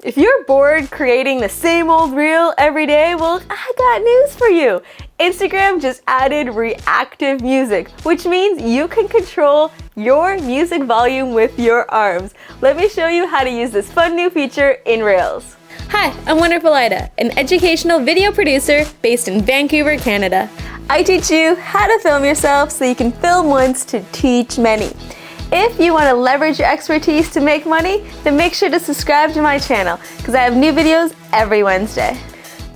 If you're bored creating the same old reel every day, well, I got news for you. Instagram just added reactive music, which means you can control your music volume with your arms. Let me show you how to use this fun new feature in Reels. Hi, I'm Wonderful Ida, an educational video producer based in Vancouver, Canada. I teach you how to film yourself so you can film once to teach many. If you want to leverage your expertise to make money, then make sure to subscribe to my channel because I have new videos every Wednesday.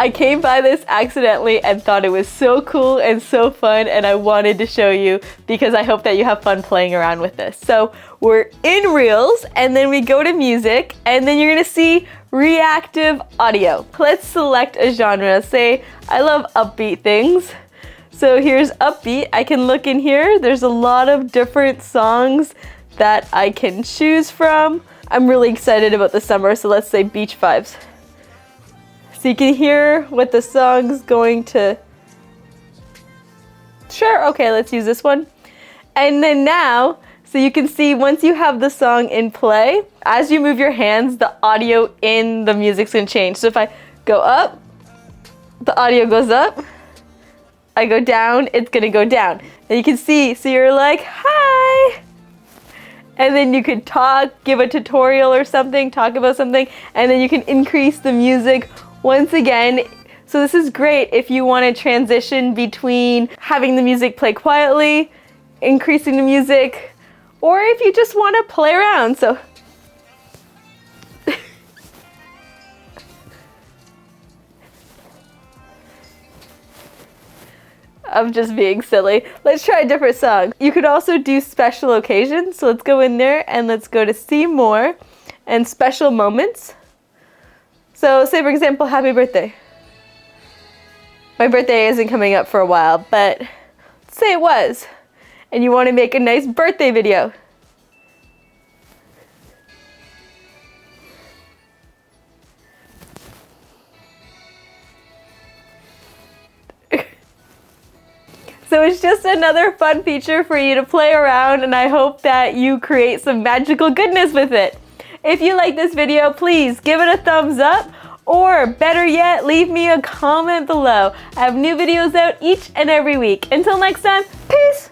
I came by this accidentally and thought it was so cool and so fun, and I wanted to show you because I hope that you have fun playing around with this. So we're in Reels and then we go to music and then you're gonna see reactive audio. Let's select a genre. Say, I love upbeat things. So here's upbeat. I can look in here. There's a lot of different songs that I can choose from. I'm really excited about the summer, so let's say beach vibes. So you can hear what the song's going to... Sure, okay, let's use this one. And then now, so you can see once you have the song in play, as you move your hands, the audio in the music's gonna change. So if I go up, the audio goes up. I go down, it's gonna go down. And you can see, so you're like, hi! And then you could talk, give a tutorial or something, talk about something, and then you can increase the music once again. So this is great if you wanna transition between having the music play quietly, increasing the music, or if you just wanna play around. So I'm just being silly. Let's try a different song. You could also do special occasions. So let's go in there and let's go to see more and special moments. So say for example, happy birthday. My birthday isn't coming up for a while, but let's say it was. And you want to make a nice birthday video. So it's just another fun feature for you to play around, and I hope that you create some magical goodness with it. If you like this video, please give it a thumbs up, or better yet, leave me a comment below. I have new videos out each and every week. Until next time, peace!